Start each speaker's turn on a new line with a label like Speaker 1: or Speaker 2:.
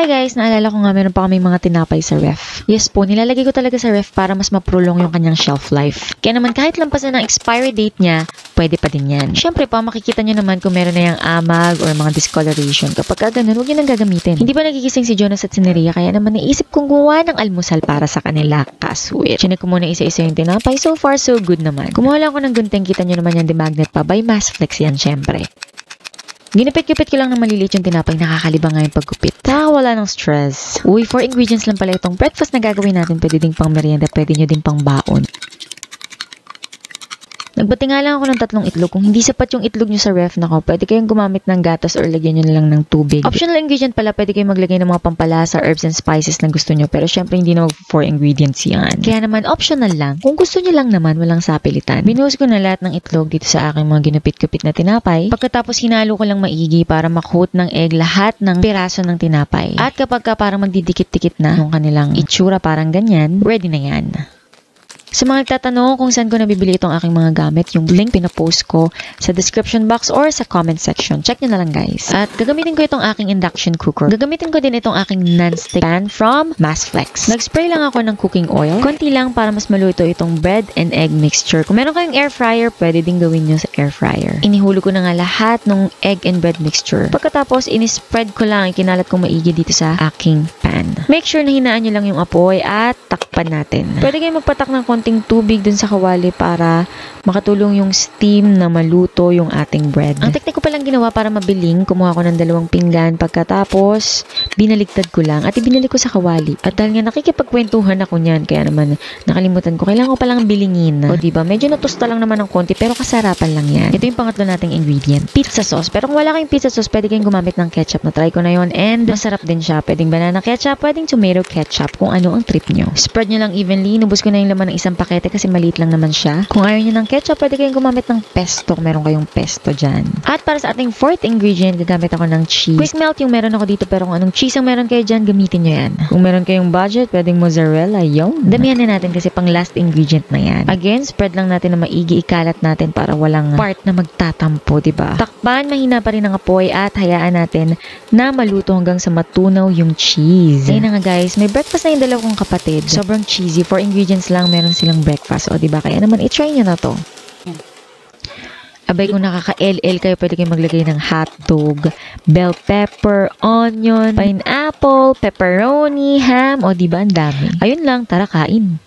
Speaker 1: Hi guys, naalala ko nga meron pa kaming mga tinapay sa ref. Yes po, nilalagay ko talaga sa ref para mas ma-prolong yung kanyang shelf life. Kaya naman kahit lampas na ng expiry date niya, pwede pa din yan. Siyempre pa, makikita nyo naman kung meron na yung amag or mga discoloration. Kapag ka ganun, huwag yun ang gagamitin. Hindi ba nagigising si Jonas at si Nerea, kaya naman naisip kong gumawa ng almusal para sa kanila. Kaswit. Chinek ko muna isa-isa yung tinapay. So far, so good naman. Kumuha lang ko ng gunting. Kita nyo naman yan, di magnet pa. By Massflex yan, syempre. Ginupit-gupit ko lang ng maliliit yung tinapay, nakakalibang nga yung pagkupit. Wala ng stress. Uy, 4 ingredients lang pala itong breakfast na gagawin natin. Pwede ding pang merienda, pwede nyo din pang baon. Nagbati nga lang ako ng 3 itlog. Kung hindi sapat yung itlog nyo sa ref, nako, pwede kayong gumamit ng gatas or lagyan nyo na lang ng tubig. Optional ingredient pala, pwede kayong maglagay ng mga pampalasa, herbs and spices na gusto nyo. Pero syempre, hindi na 4 ingredients yan. Kaya naman, optional lang. Kung gusto nyo lang naman, walang sapilitan. Binuhos ko na lahat ng itlog dito sa aking mga ginupit-kupit na tinapay. Pagkatapos, hinalo ko lang maigi para makoat ng egg lahat ng piraso ng tinapay. At kapag ka parang magdidikit-dikit na yung kanilang itsura parang ganyan, ready na yan. Sa mga nagtatanong kung saan ko nabibili itong aking mga gamit, yung link pinapost ko sa description box or sa comment section. Check nyo na lang guys. At gagamitin ko itong aking induction cooker. Gagamitin ko din itong aking non-stick pan from Massflex. Nag-spray lang ako ng cooking oil. Konti lang para mas maluto itong bread and egg mixture. Kung meron kayong air fryer, pwede din gawin nyo sa air fryer. Inihulog ko na nga lahat ng egg and bread mixture. Pagkatapos, inispread ko lang, ikinalat kong maigi dito sa aking pan. Make sure na hinaan nyo lang yung apoy at takpan natin. Pwede kayong magpatak ng konting tubig dun sa kawali para makatulong yung steam na maluto yung ating bread. Ang teknik ko palang ginawa para mabiling, kumuha ko ng 2 pinggan, pagkatapos binaligtad ko lang at ibinalik ko sa kawali. At dahil nga nakikipagkwentuhan ako niyan, kaya naman nakalimutan ko, kailangan ko palang bilingin. O diba, medyo natusta lang naman ng konti pero kasarapan lang yan. Ito yung pangatlo nating ingredient, pizza sauce. Pero kung wala kayong pizza sauce, pwede kayong gumamit ng ketchup. Na-try ko na yon and masarap din siya. Pwedeng banana ketchup, pwedeng tomato ketchup, kung ano ang trip nyo. Spread nyo lang evenly. Nubos ko na yung laman ng isang pakete kasi maliit lang naman siya. Kung ayaw nyo ng ketchup, pwede kayong gumamit ng pesto kung meron kayong pesto dyan. At para sa ating 4th ingredient, gagamit ako ng cheese. Quick melt yung meron ako dito, pero kung anong cheese ang meron kayo dyan, gamitin nyo yan. Kung meron kayong budget, pwedeng mozzarella, yung damihan na natin kasi pang last ingredient na yan. Again, spread lang natin na maigi, ikalat natin para walang part na magtatampo, diba? Takpan, mahina pa rin ang apoy at hayaan natin na maluto hanggang sa matunaw yung cheese. Ayun na nga guys, may breakfast na yung 2 kong kapatid. Sobrang cheesy. 4 ingredients lang, meron silang breakfast. O diba? Kaya naman, i-try nyo na to. Abay, kung nakaka-LL kayo, pwede kayo maglagay ng hotdog, bell pepper, onion, pineapple, pepperoni, ham, o diba, ang dami. Ayun lang, tara kain.